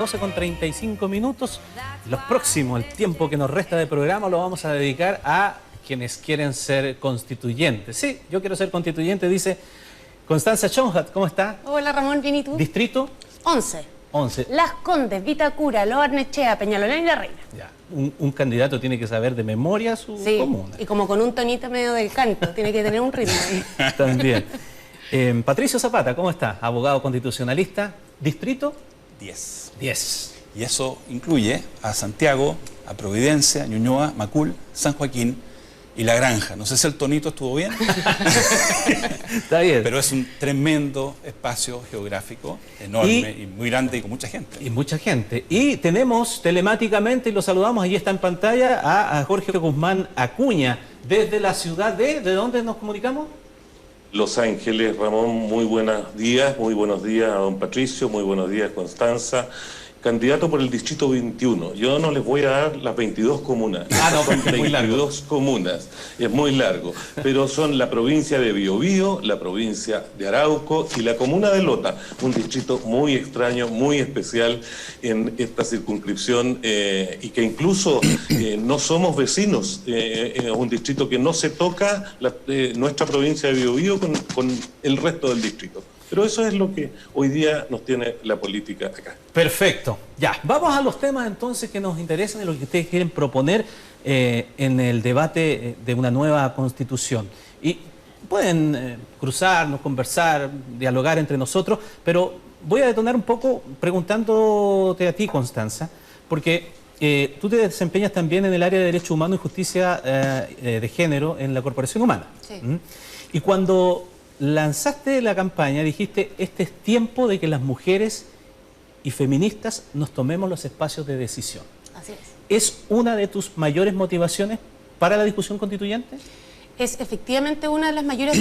12:35. Los próximos, el tiempo que nos resta de programa, lo vamos a dedicar a quienes quieren ser constituyentes. Sí, yo quiero ser constituyente, dice Constanza Chonhat. ¿Cómo está? Hola Ramón, ¿bien y tú? ¿Distrito? 11. 11. Las Condes, Vitacura, Lo Barnechea, Peñalolén y La Reina. Ya. Un candidato tiene que saber de memoria su comuna. Y como con un tonito medio del canto, tiene que tener un ritmo ahí. También. Patricio Zapata, ¿cómo está? Abogado constitucionalista. ¿Distrito? 10. 10. Y eso incluye a Santiago, a Providencia, Ñuñoa, Macul, San Joaquín y La Granja. No sé si el tonito estuvo bien. Está bien. Pero es un tremendo espacio geográfico, enorme y muy grande y con mucha gente. Y mucha gente. Y tenemos telemáticamente, y lo saludamos, ahí está en pantalla, a Jorge Guzmán Acuña, desde la ciudad ¿de dónde nos comunicamos? Los Ángeles. Ramón, muy buenos días a don Patricio, muy buenos días Constanza. Candidato por el Distrito 21. Yo no les voy a dar las 22 comunas. No, son es muy largo. 22 comunas. Es muy largo. Pero son la provincia de Biobío, la provincia de Arauco y la comuna de Lota. Un distrito muy extraño, muy especial en esta circunscripción y que incluso no somos vecinos. Es un distrito que no se toca nuestra provincia de Biobío con el resto del distrito. Pero eso es lo que hoy día nos tiene la política acá. Perfecto. Ya, vamos a los temas entonces que nos interesan y lo que ustedes quieren proponer en el debate de una nueva constitución. Y pueden cruzarnos, conversar, dialogar entre nosotros, pero voy a detonar un poco preguntándote a ti, Constanza, porque tú te desempeñas también en el área de Derechos Humanos y Justicia de Género en la Corporación Humana. Sí. Y cuando lanzaste la campaña, dijiste, este es tiempo de que las mujeres y feministas nos tomemos los espacios de decisión. Así es. ¿Es una de tus mayores motivaciones para la discusión constituyente? Es efectivamente una de las mayores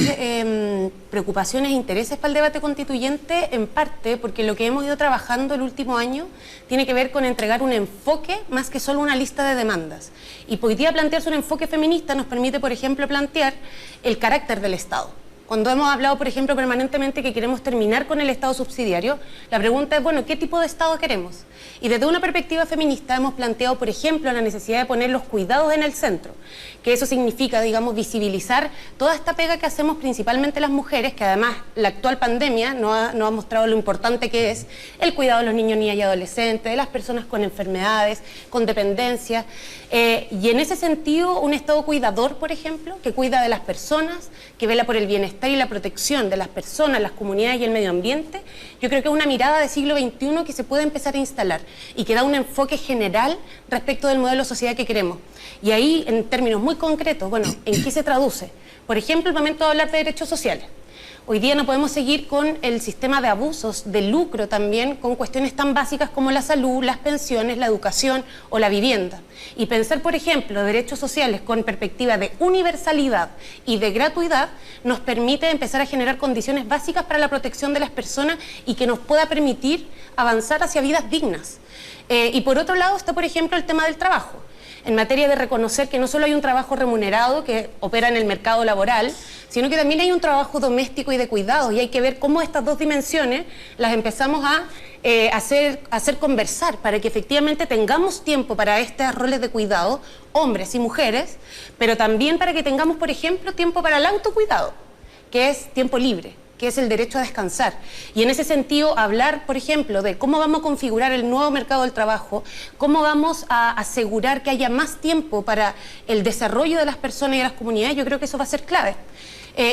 preocupaciones e intereses para el debate constituyente, en parte porque lo que hemos ido trabajando el último año tiene que ver con entregar un enfoque más que solo una lista de demandas. Y hoy día plantearse un enfoque feminista nos permite, por ejemplo, plantear el carácter del Estado. Cuando hemos hablado, por ejemplo, permanentemente que queremos terminar con el Estado subsidiario, la pregunta es, bueno, ¿qué tipo de Estado queremos? Y desde una perspectiva feminista hemos planteado, por ejemplo, la necesidad de poner los cuidados en el centro, que eso significa, digamos, visibilizar toda esta pega que hacemos principalmente las mujeres, que además la actual pandemia nos ha mostrado lo importante que es el cuidado de los niños, niñas y adolescentes, de las personas con enfermedades, con dependencia, y en ese sentido un Estado cuidador, por ejemplo, que cuida de las personas, que vela por el bienestar y la protección de las personas, las comunidades y el medio ambiente, yo creo que es una mirada del siglo XXI que se puede empezar a instalar y que da un enfoque general respecto del modelo de sociedad que queremos. Y ahí, en términos muy concretos, bueno, ¿en qué se traduce? Por ejemplo, el momento de hablar de derechos sociales. Hoy día no podemos seguir con el sistema de abusos, de lucro también, con cuestiones tan básicas como la salud, las pensiones, la educación o la vivienda. Y pensar, por ejemplo, derechos sociales con perspectiva de universalidad y de gratuidad nos permite empezar a generar condiciones básicas para la protección de las personas y que nos pueda permitir avanzar hacia vidas dignas. Y por otro lado está, por ejemplo, el tema del trabajo, en materia de reconocer que no solo hay un trabajo remunerado que opera en el mercado laboral, sino que también hay un trabajo doméstico y de cuidados, y hay que ver cómo estas dos dimensiones las empezamos a hacer conversar para que efectivamente tengamos tiempo para estos roles de cuidado, hombres y mujeres, pero también para que tengamos, por ejemplo, tiempo para el autocuidado, que es tiempo libre, que es el derecho a descansar. Y en ese sentido, hablar, por ejemplo, de cómo vamos a configurar el nuevo mercado del trabajo, cómo vamos a asegurar que haya más tiempo para el desarrollo de las personas y de las comunidades, yo creo que eso va a ser clave.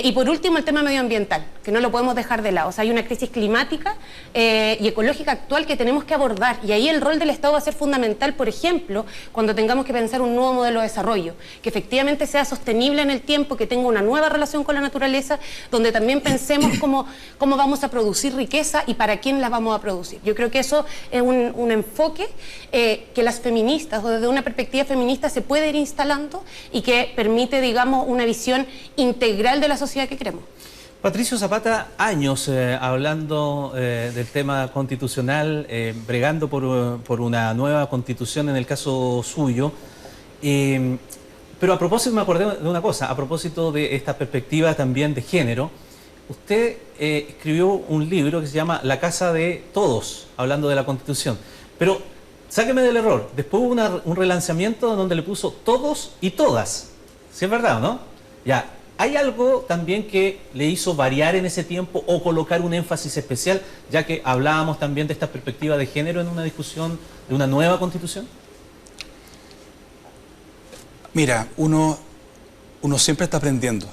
Y por último, el tema medioambiental, que no lo podemos dejar de lado. O sea, hay una crisis climática y ecológica actual que tenemos que abordar, y ahí el rol del Estado va a ser fundamental, por ejemplo, cuando tengamos que pensar un nuevo modelo de desarrollo, que efectivamente sea sostenible en el tiempo, que tenga una nueva relación con la naturaleza, donde también pensemos cómo vamos a producir riqueza y para quién la vamos a producir. Yo creo que eso es un enfoque que las feministas, o desde una perspectiva feminista, se puede ir instalando y que permite, digamos, una visión integral de la sociedad que queremos. Patricio Zapata, años hablando del tema constitucional, bregando por una nueva constitución en el caso suyo, pero a propósito me acordé de una cosa, a propósito de esta perspectiva también de género, usted escribió un libro que se llama La Casa de Todos, hablando de la Constitución. Pero sáqueme del error. Después hubo un relanzamiento donde le puso todos y todas. ¿Sí es verdad o no? Ya. ¿Hay algo también que le hizo variar en ese tiempo o colocar un énfasis especial, ya que hablábamos también de esta perspectiva de género en una discusión de una nueva constitución? Mira, uno siempre está aprendiendo.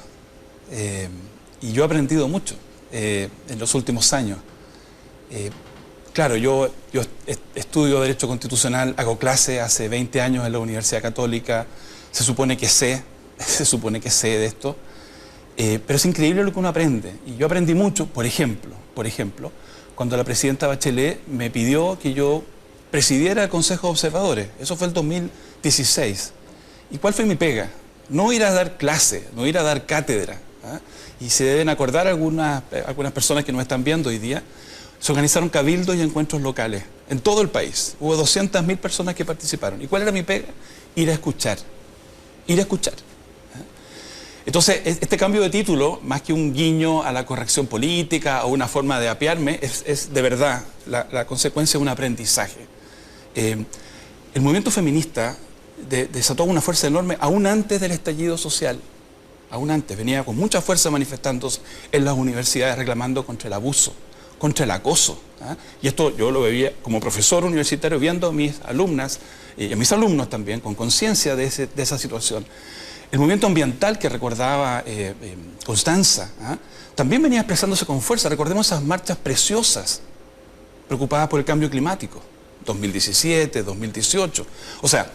Y yo he aprendido mucho en los últimos años. Claro, yo estudio Derecho Constitucional, hago clase hace 20 años en la Universidad Católica, se supone que sé de esto, pero es increíble lo que uno aprende. Y yo aprendí mucho, por ejemplo, cuando la presidenta Bachelet me pidió que yo presidiera el Consejo de Observadores. Eso fue el 2016. ¿Y cuál fue mi pega? No ir a dar clase, no ir a dar cátedra. ¿Ah? Y se deben acordar algunas personas que nos están viendo hoy día. Se organizaron cabildos y encuentros locales en todo el país. Hubo 200.000 personas que participaron. ¿Y cuál era mi pega? Ir a escuchar. Ir a escuchar. Entonces, este cambio de título, más que un guiño a la corrección política o una forma de apiarme, es de verdad la consecuencia de un aprendizaje. El movimiento feminista desató una fuerza enorme aún antes del estallido social. Aún antes, venía con mucha fuerza manifestándose en las universidades reclamando contra el abuso, contra el acoso. ¿Ah? Y esto yo lo veía como profesor universitario viendo a mis alumnas y a mis alumnos también con conciencia de esa situación. El movimiento ambiental que recordaba Constanza, ¿ah? También venía expresándose con fuerza. Recordemos esas marchas preciosas preocupadas por el cambio climático, 2017, 2018. O sea,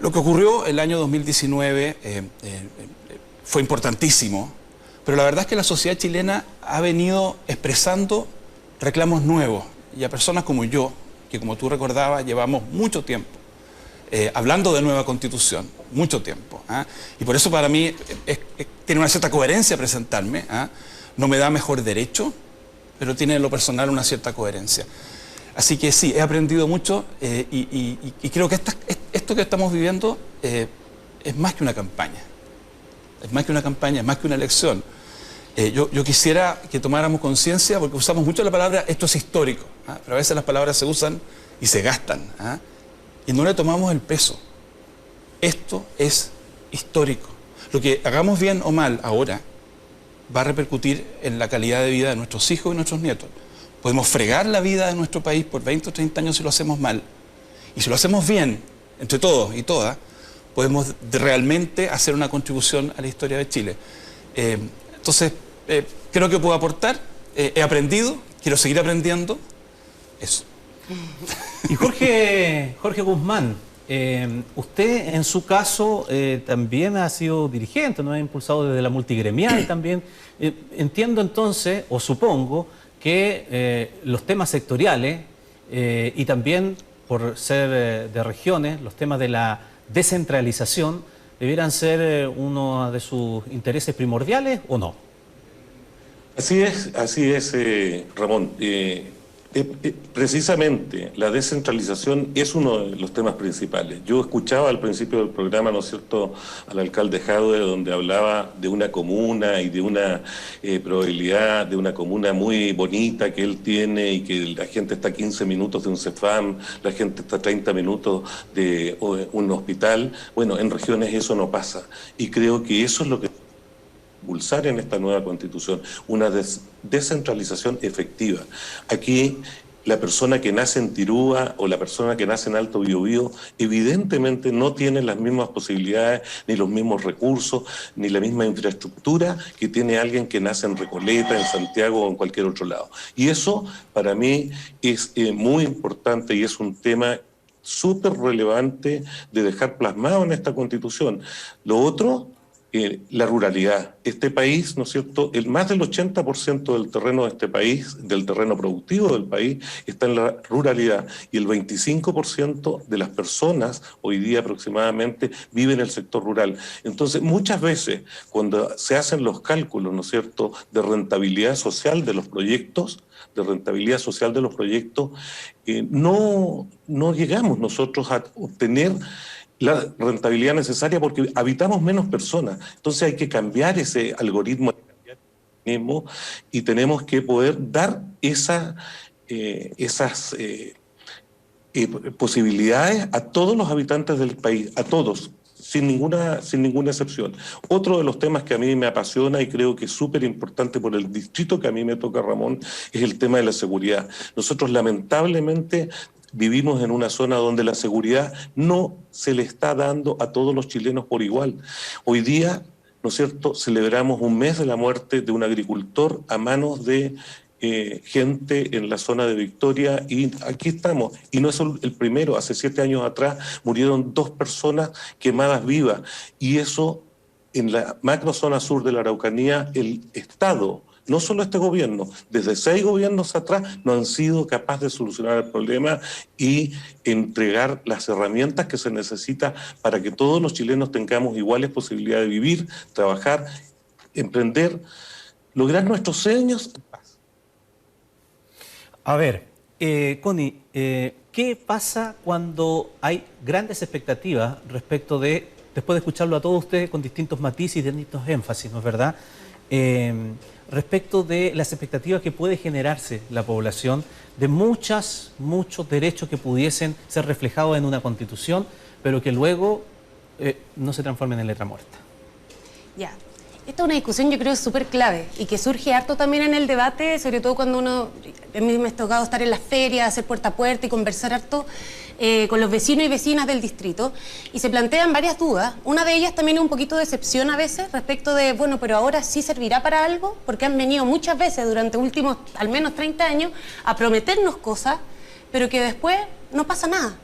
lo que ocurrió el año 2019 fue importantísimo, pero la verdad es que la sociedad chilena ha venido expresando reclamos nuevos y a personas como yo, que como tú recordabas, llevamos mucho tiempo hablando de nueva constitución, mucho tiempo. ¿Ah? Y por eso para mí tiene una cierta coherencia presentarme. ¿Ah? No me da mejor derecho, pero tiene en lo personal una cierta coherencia. Así que sí, he aprendido mucho y creo que esto que estamos viviendo es más que una campaña. Es más que una campaña, es más que una elección. Yo quisiera que tomáramos conciencia, porque usamos mucho la palabra esto es histórico, ¿ah? Pero a veces las palabras se usan y se gastan, ¿ah? Y no le tomamos el peso. Esto es histórico. Lo que hagamos bien o mal ahora va a repercutir en la calidad de vida de nuestros hijos y nuestros nietos. Podemos fregar la vida de nuestro país por 20 o 30 años si lo hacemos mal. Y si lo hacemos bien, entre todos y todas, podemos realmente hacer una contribución a la historia de Chile. Entonces, creo que puedo aportar, he aprendido, quiero seguir aprendiendo, eso. Y Jorge Guzmán, usted en su caso también ha sido dirigente, ¿no? Ha impulsado desde la multigremial también. Entiendo entonces, o supongo, que los temas sectoriales y también por ser de regiones, los temas de la descentralización debieran ser uno de sus intereses primordiales o no. Así es, Ramón. Precisamente la descentralización es uno de los temas principales. Yo escuchaba al principio del programa, ¿no es cierto?, al alcalde Jadwe, donde hablaba de una comuna y de una probabilidad de una comuna muy bonita que él tiene y que la gente está a 15 minutos de un CEFAM, la gente está a 30 minutos de un hospital. Bueno, en regiones eso no pasa y creo que eso es lo que impulsar en esta nueva constitución, una descentralización efectiva. Aquí la persona que nace en Tirúa o la persona que nace en Alto Biobío evidentemente no tiene las mismas posibilidades, ni los mismos recursos, ni la misma infraestructura que tiene alguien que nace en Recoleta, en Santiago o en cualquier otro lado. Y eso para mí es muy importante y es un tema súper relevante de dejar plasmado en esta constitución. Lo otro, la ruralidad. Este país, ¿no es cierto?, más del 80% del terreno de este país, del terreno productivo del país, está en la ruralidad y el 25% de las personas hoy día aproximadamente viven en el sector rural. Entonces, muchas veces cuando se hacen los cálculos, ¿no es cierto?, de rentabilidad social de los proyectos, no llegamos nosotros a obtener la rentabilidad necesaria porque habitamos menos personas. Entonces hay que cambiar ese algoritmo y tenemos que poder dar esas posibilidades a todos los habitantes del país, a todos, sin ninguna excepción. Otro de los temas que a mí me apasiona y creo que es súper importante por el distrito que a mí me toca, Ramón, es el tema de la seguridad. Nosotros lamentablemente vivimos en una zona donde la seguridad no se le está dando a todos los chilenos por igual. Hoy día, ¿no es cierto?, celebramos un mes de la muerte de un agricultor a manos de gente en la zona de Victoria, y aquí estamos. Y no es el primero, hace 7 años atrás murieron 2 personas quemadas vivas, y eso en la macrozona sur de la Araucanía, el Estado, no solo este gobierno, desde 6 gobiernos atrás no han sido capaces de solucionar el problema y entregar las herramientas que se necesita para que todos los chilenos tengamos iguales posibilidades de vivir, trabajar, emprender, lograr nuestros sueños. A ver, Connie, ¿qué pasa cuando hay grandes expectativas respecto de, después de escucharlo a todos ustedes con distintos matices y distintos énfasis, ¿no es verdad? Respecto de las expectativas que puede generarse la población de muchos derechos que pudiesen ser reflejados en una constitución, pero que luego no se transformen en letra muerta. Ya. Esta es una discusión, yo creo, súper clave y que surge harto también en el debate, sobre todo cuando a mí me ha tocado estar en las ferias, hacer puerta a puerta y conversar harto con los vecinos y vecinas del distrito, y se plantean varias dudas. Una de ellas también es un poquito de decepción a veces respecto de, bueno, pero ahora sí servirá para algo, porque han venido muchas veces durante últimos al menos 30 años a prometernos cosas, pero que después no pasa nada.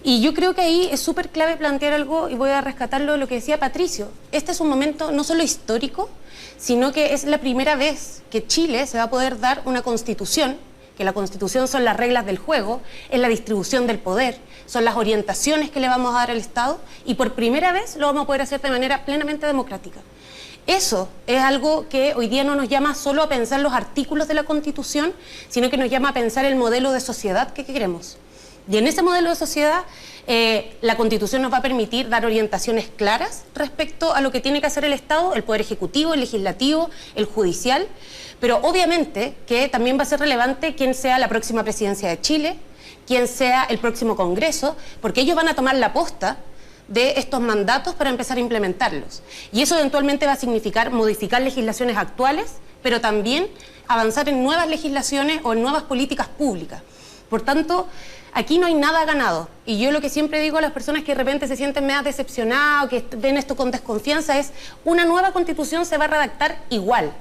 Y yo creo que ahí es súper clave plantear algo, y voy a rescatarlo de lo que decía Patricio. Este es un momento no solo histórico, sino que es la primera vez que Chile se va a poder dar una constitución, que la constitución son las reglas del juego, es la distribución del poder, son las orientaciones que le vamos a dar al Estado, y por primera vez lo vamos a poder hacer de manera plenamente democrática. Eso es algo que hoy día no nos llama solo a pensar los artículos de la Constitución, sino que nos llama a pensar el modelo de sociedad que queremos. Y en ese modelo de sociedad, la Constitución nos va a permitir dar orientaciones claras respecto a lo que tiene que hacer el Estado, el Poder Ejecutivo, el Legislativo, el Judicial, pero obviamente que también va a ser relevante quién sea la próxima presidencia de Chile, quién sea el próximo Congreso, porque ellos van a tomar la posta de estos mandatos para empezar a implementarlos. Y eso eventualmente va a significar modificar legislaciones actuales, pero también avanzar en nuevas legislaciones o en nuevas políticas públicas. Por tanto, aquí no hay nada ganado. Y yo lo que siempre digo a las personas que de repente se sienten medio decepcionadas o que ven esto con desconfianza es: una nueva constitución se va a redactar igual,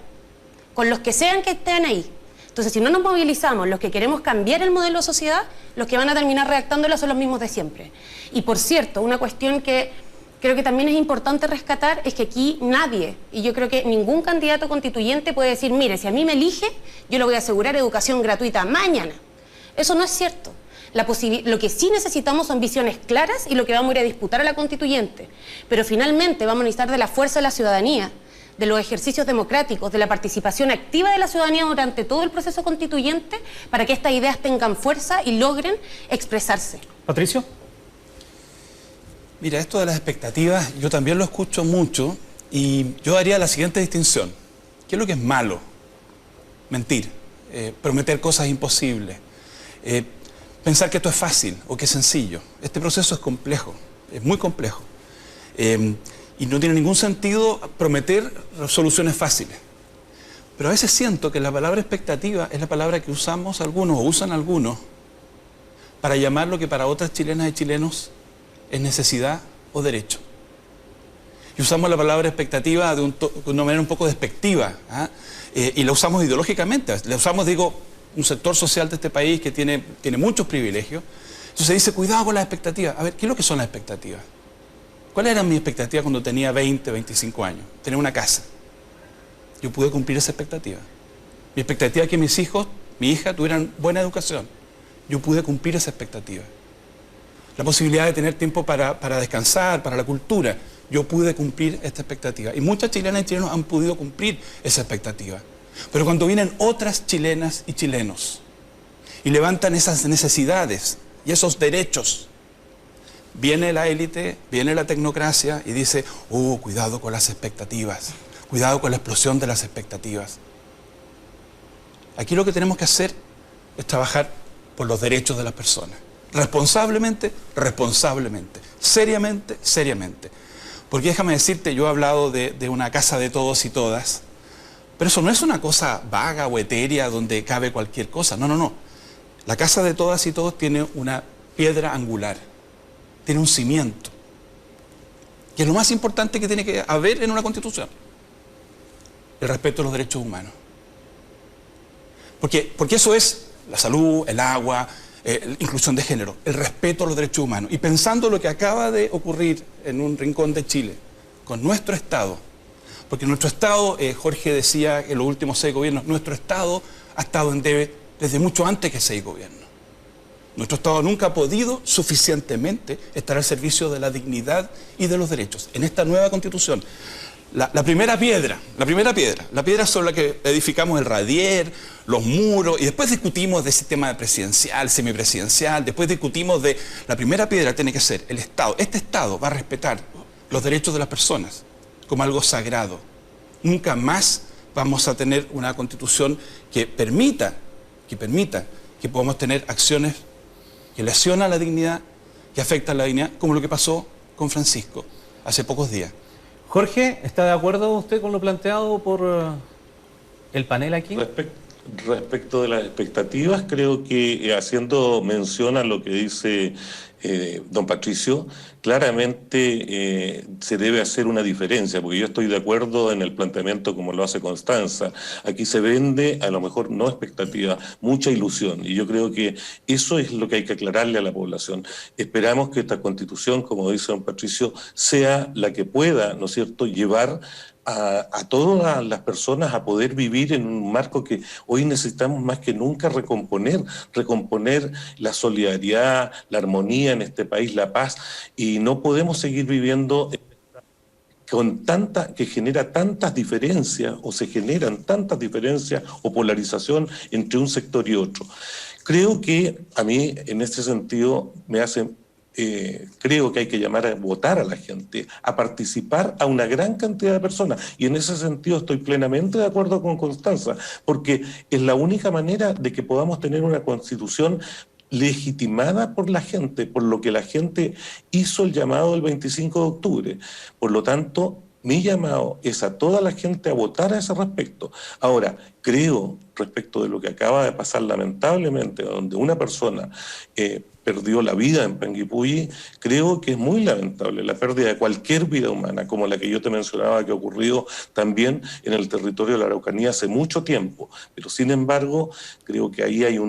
con los que sean que estén ahí. Entonces, si no nos movilizamos, los que queremos cambiar el modelo de sociedad, los que van a terminar redactándola son los mismos de siempre. Y por cierto, una cuestión que creo que también es importante rescatar es que aquí nadie, y yo creo que ningún candidato constituyente puede decir: mire, si a mí me elige, yo le voy a asegurar educación gratuita mañana. Eso no es cierto. Lo que sí necesitamos son visiones claras y lo que vamos a ir a disputar a la constituyente. Pero finalmente vamos a necesitar de la fuerza de la ciudadanía, de los ejercicios democráticos, de la participación activa de la ciudadanía durante todo el proceso constituyente para que estas ideas tengan fuerza y logren expresarse. Patricio. Mira, esto de las expectativas, yo también lo escucho mucho, y yo haría la siguiente distinción. ¿Qué es lo que es malo? Mentir, prometer cosas imposibles, pensar que esto es fácil o que es sencillo. Este proceso es complejo, es muy complejo. Y no tiene ningún sentido prometer soluciones fáciles. Pero a veces siento que la palabra expectativa es la palabra que usamos algunos, o usan algunos, para llamar lo que para otras chilenas y chilenos es necesidad o derecho. Y usamos la palabra expectativa de una manera un poco despectiva, ¿ah? Y la usamos ideológicamente. La usamos, digo, un sector social de este país que tiene muchos privilegios. Entonces se dice: cuidado con las expectativas. A ver, ¿qué es lo que son las expectativas? ¿Cuáles eran mis expectativas cuando tenía 20, 25 años? Tener una casa. Yo pude cumplir esa expectativa. Mi expectativa es que mis hijos, mi hija, tuvieran buena educación. Yo pude cumplir esa expectativa. La posibilidad de tener tiempo para descansar, para la cultura. Yo pude cumplir esta expectativa. Y muchas chilenas y chilenos han podido cumplir esa expectativa. Pero cuando vienen otras chilenas y chilenos y levantan esas necesidades y esos derechos, viene la élite, viene la tecnocracia y dice: cuidado con las expectativas, cuidado con la explosión de las expectativas. Aquí lo que tenemos que hacer es trabajar por los derechos de las personas. Responsablemente, responsablemente. Seriamente, seriamente. Porque déjame decirte, yo he hablado de una casa de todos y todas, pero eso no es una cosa vaga o etérea donde cabe cualquier cosa. No, no, no. La casa de todas y todos tiene una piedra angular, tiene un cimiento, que es lo más importante que tiene que haber en una constitución: el respeto a los derechos humanos. Porque eso es la salud, el agua, la inclusión de género, el respeto a los derechos humanos. Y pensando lo que acaba de ocurrir en un rincón de Chile con nuestro Estado, porque nuestro Estado, Jorge decía en los últimos 6 gobiernos, nuestro Estado ha estado en debe desde mucho antes que 6 gobiernos. Nuestro Estado nunca ha podido suficientemente estar al servicio de la dignidad y de los derechos. En esta nueva Constitución, la primera piedra sobre la que edificamos el radier, los muros, y después discutimos de sistema presidencial, semipresidencial, después discutimos de... La primera piedra tiene que ser el Estado. Este Estado va a respetar los derechos de las personas como algo sagrado. Nunca más vamos a tener una Constitución que permita que podamos tener acciones que lesionan la dignidad, que afectan la dignidad, como lo que pasó con Francisco hace pocos días. Jorge, ¿está de acuerdo usted con lo planteado por el panel aquí? Respecto de las expectativas, creo que haciendo mención a lo que dice don Patricio, claramente se debe hacer una diferencia, porque yo estoy de acuerdo en el planteamiento como lo hace Constanza. Aquí se vende, a lo mejor no expectativa, mucha ilusión, y yo creo que eso es lo que hay que aclararle a la población. Esperamos que esta Constitución, como dice don Patricio, sea la que pueda, ¿no es cierto?, llevar a todas las personas a poder vivir en un marco que hoy necesitamos más que nunca recomponer la solidaridad, la armonía en este país, la paz, y no podemos seguir viviendo que genera tantas diferencias, o se generan tantas diferencias o polarización entre un sector y otro. Creo que a mí, en este sentido, creo que hay que llamar a votar a la gente, a participar a una gran cantidad de personas. Y en ese sentido estoy plenamente de acuerdo con Constanza, porque es la única manera de que podamos tener una Constitución legitimada por la gente, por lo que la gente hizo el llamado el 25 de octubre. Por lo tanto, mi llamado es a toda la gente a votar a ese respecto. Ahora, creo, respecto de lo que acaba de pasar lamentablemente, donde una persona perdió la vida en Panguipulli, creo que es muy lamentable la pérdida de cualquier vida humana, como la que yo te mencionaba que ocurrió también en el territorio de la Araucanía hace mucho tiempo. Pero sin embargo, creo que ahí hay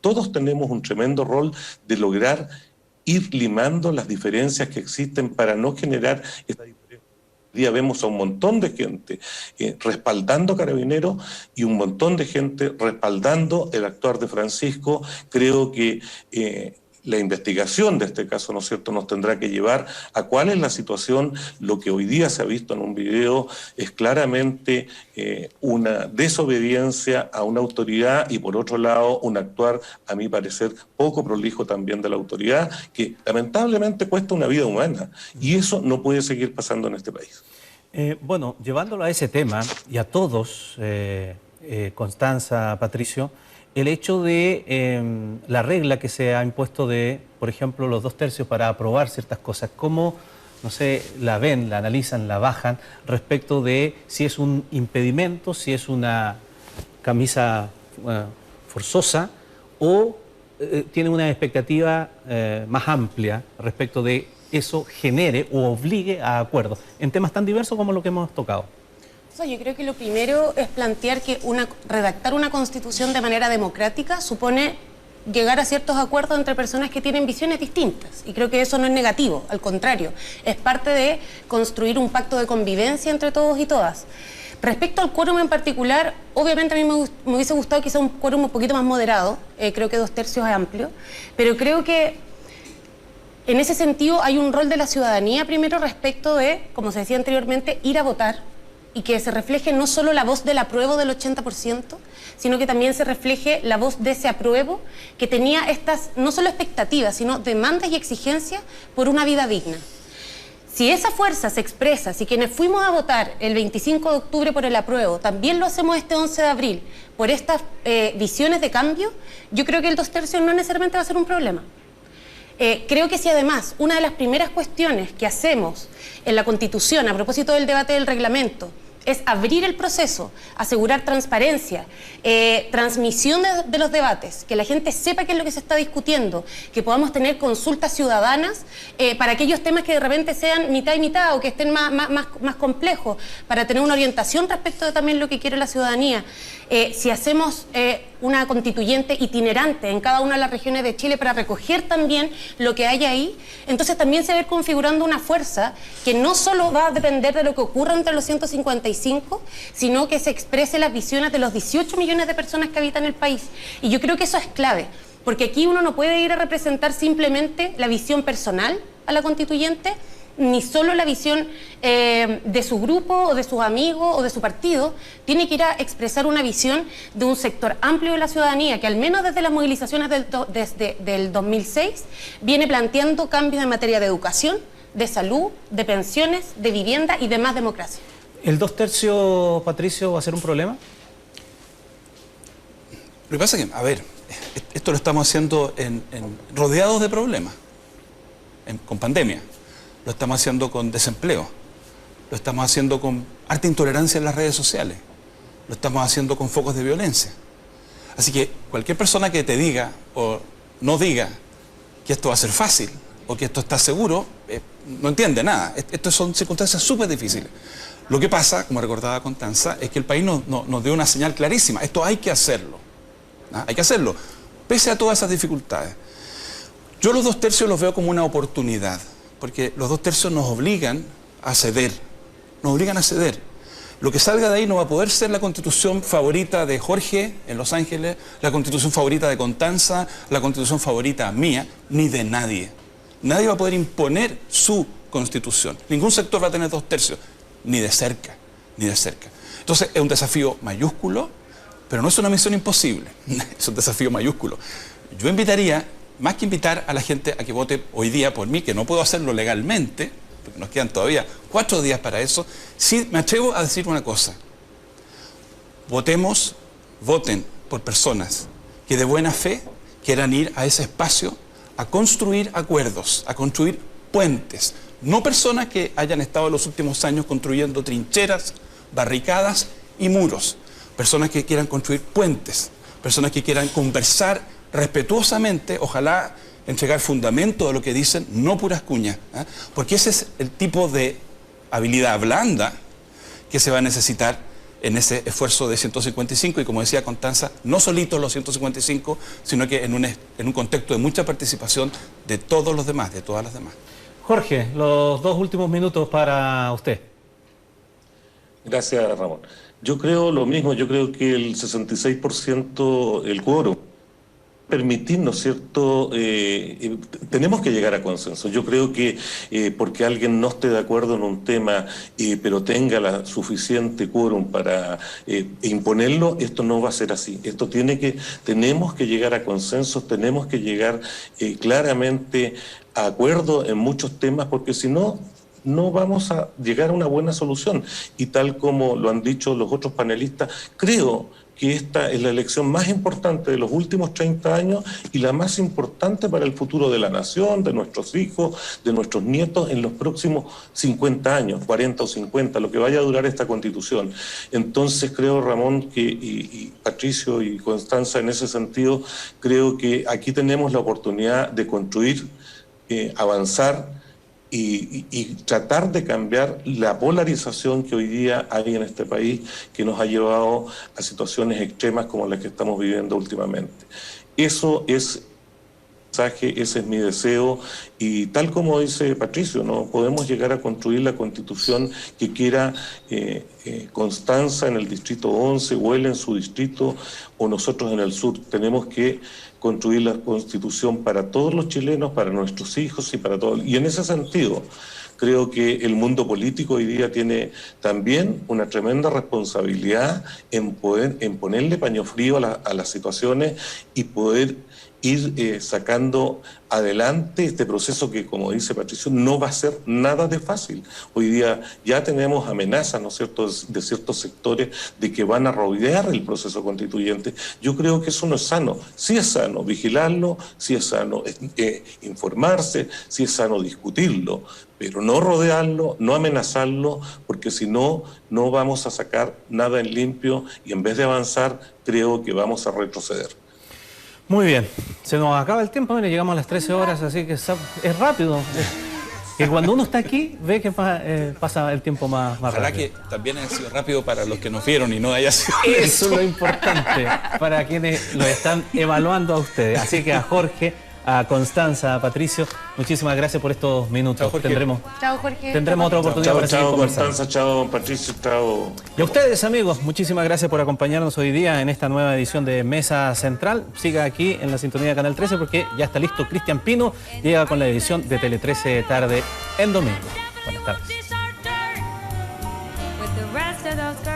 todos tenemos un tremendo rol de lograr ir limando las diferencias que existen para no generar esta diferencia. Hoy día vemos a un montón de gente respaldando a Carabineros y un montón de gente respaldando el actuar de Francisco. Creo que la investigación de este caso, ¿no es cierto?, nos tendrá que llevar a cuál es la situación. Lo que hoy día se ha visto en un video es claramente una desobediencia a una autoridad y, por otro lado, un actuar, a mi parecer, poco prolijo también de la autoridad, que lamentablemente cuesta una vida humana, y eso no puede seguir pasando en este país. Bueno, llevándolo a ese tema y a todos, Constanza, Patricio, el hecho de la regla que se ha impuesto de, por ejemplo, los 2/3 para aprobar ciertas cosas, ¿cómo, no sé, la ven, la analizan, la bajan respecto de si es un impedimento, si es una camisa forzosa o tienen una expectativa más amplia respecto de eso genere o obligue a acuerdos en temas tan diversos como lo que hemos tocado? Yo creo que lo primero es plantear que redactar una constitución de manera democrática supone llegar a ciertos acuerdos entre personas que tienen visiones distintas. Y creo que eso no es negativo, al contrario, es parte de construir un pacto de convivencia entre todos y todas. Respecto al quórum en particular, obviamente a mí me hubiese gustado quizá un quórum un poquito más moderado, creo que 2/3 es amplio, pero creo que en ese sentido hay un rol de la ciudadanía primero respecto de, como se decía anteriormente, ir a votar, y que se refleje no solo la voz del apruebo del 80%, sino que también se refleje la voz de ese apruebo que tenía estas, no solo expectativas, sino demandas y exigencias por una vida digna. Si esa fuerza se expresa, si quienes fuimos a votar el 25 de octubre por el apruebo, también lo hacemos este 11 de abril por estas visiones de cambio, yo creo que el 2/3 no necesariamente va a ser un problema. Creo que si además una de las primeras cuestiones que hacemos en la Constitución a propósito del debate del reglamento es abrir el proceso, asegurar transparencia, transmisión de los debates, que la gente sepa qué es lo que se está discutiendo, que podamos tener consultas ciudadanas para aquellos temas que de repente sean mitad y mitad o que estén más complejos, para tener una orientación respecto de también lo que quiere la ciudadanía. Si hacemos una constituyente itinerante en cada una de las regiones de Chile para recoger también lo que hay ahí, entonces también se va a ir configurando una fuerza que no solo va a depender de lo que ocurra entre los 155, sino que se exprese las visiones de los 18 millones de personas que habitan el país. Y yo creo que eso es clave, porque aquí uno no puede ir a representar simplemente la visión personal a la constituyente, ni solo la visión de su grupo o de sus amigos o de su partido, tiene que ir a expresar una visión de un sector amplio de la ciudadanía que al menos desde las movilizaciones desde el 2006 viene planteando cambios en materia de educación, de salud, de pensiones, de vivienda y de más democracia. ¿El 2/3, Patricio, va a ser un problema? Lo que pasa es que, a ver, esto lo estamos haciendo rodeados de problemas, con pandemia. Lo estamos haciendo con desempleo, lo estamos haciendo con harta intolerancia en las redes sociales, lo estamos haciendo con focos de violencia. Así que cualquier persona que te diga o no diga que esto va a ser fácil o que esto está seguro, no entiende nada. Estas son circunstancias súper difíciles. Lo que pasa, como recordaba Constanza, es que el país nos dio una señal clarísima. Esto hay que hacerlo. ¿Ah? Hay que hacerlo, pese a todas esas dificultades. Yo los 2/3 los veo como una oportunidad, porque los 2/3 nos obligan a ceder, nos obligan a ceder. Lo que salga de ahí no va a poder ser la constitución favorita de Jorge en Los Ángeles, la constitución favorita de Constanza, la constitución favorita mía, ni de nadie. Nadie va a poder imponer su constitución. Ningún sector va a tener 2/3, ni de cerca, ni de cerca. Entonces es un desafío mayúsculo, pero no es una misión imposible, es un desafío mayúsculo. Yo invitaría, más que invitar a la gente a que vote hoy día por mí, que no puedo hacerlo legalmente, porque nos quedan todavía 4 días para eso, sí me atrevo a decir una cosa. Voten por personas que de buena fe quieran ir a ese espacio a construir acuerdos, a construir puentes. No personas que hayan estado en los últimos años construyendo trincheras, barricadas y muros. Personas que quieran construir puentes, personas que quieran conversar respetuosamente, ojalá entregar fundamento a lo que dicen, no puras cuñas, ¿eh? Porque ese es el tipo de habilidad blanda que se va a necesitar en ese esfuerzo de 155, y como decía Constanza, no solitos los 155, sino que en un contexto de mucha participación de todos los demás, de todas las demás. Jorge, los 2 últimos minutos para usted. Gracias, Ramón. Yo creo lo mismo, yo creo que el 66%, el quórum, permitirnos, ¿cierto? Tenemos que llegar a consenso. Yo creo que porque alguien no esté de acuerdo en un tema, pero tenga la suficiente quórum para imponerlo, esto no va a ser así. Tenemos que llegar a consensos, tenemos que llegar claramente a acuerdo en muchos temas, porque si no, no vamos a llegar a una buena solución. Y tal como lo han dicho los otros panelistas, creo que esta es la elección más importante de los últimos 30 años y la más importante para el futuro de la nación, de nuestros hijos, de nuestros nietos en los próximos 50 años, 40 o 50, lo que vaya a durar esta Constitución. Entonces creo, Ramón, y Patricio y Constanza, en ese sentido, creo que aquí tenemos la oportunidad de construir, avanzar, y tratar de cambiar la polarización que hoy día hay en este país, que nos ha llevado a situaciones extremas como las que estamos viviendo últimamente. Eso es mensaje, ese es mi deseo, y tal como dice Patricio, no podemos llegar a construir la Constitución que quiera Constanza en el distrito 11, o él en su distrito, o nosotros en el sur. Tenemos que construir la Constitución para todos los chilenos, para nuestros hijos y para todos. Y en ese sentido, creo que el mundo político hoy día tiene también una tremenda responsabilidad en ponerle paño frío a las situaciones y poder ir sacando adelante este proceso que, como dice Patricio, no va a ser nada de fácil. Hoy día ya tenemos amenazas, ¿no es cierto?, de ciertos sectores de que van a rodear el proceso constituyente. Yo creo que eso no es sano. Sí es sano vigilarlo, sí es sano informarse, sí es sano discutirlo, pero no rodearlo, no amenazarlo, porque si no, no vamos a sacar nada en limpio y en vez de avanzar, creo que vamos a retroceder. Muy bien, se nos acaba el tiempo, mire, llegamos a las 13 horas, así que es rápido. Que cuando uno está aquí, ve que pasa el tiempo más Ojalá rápido. que también haya sido rápido para los que nos vieron y no haya sido Eso es lo importante para quienes lo están evaluando a ustedes. Así que a Jorge, a Constanza, a Patricio, muchísimas gracias por estos minutos. Chao, Jorge. Chao, Jorge. Tendremos otra oportunidad para seguir Chao, conversando. Constanza, chao, Patricio, chao. Y a ustedes, amigos, muchísimas gracias por acompañarnos hoy día en esta nueva edición de Mesa Central. Siga aquí en la sintonía de Canal 13 porque ya está listo Cristian Pino. Llega con la edición de Tele 13 tarde en domingo. Buenas tardes.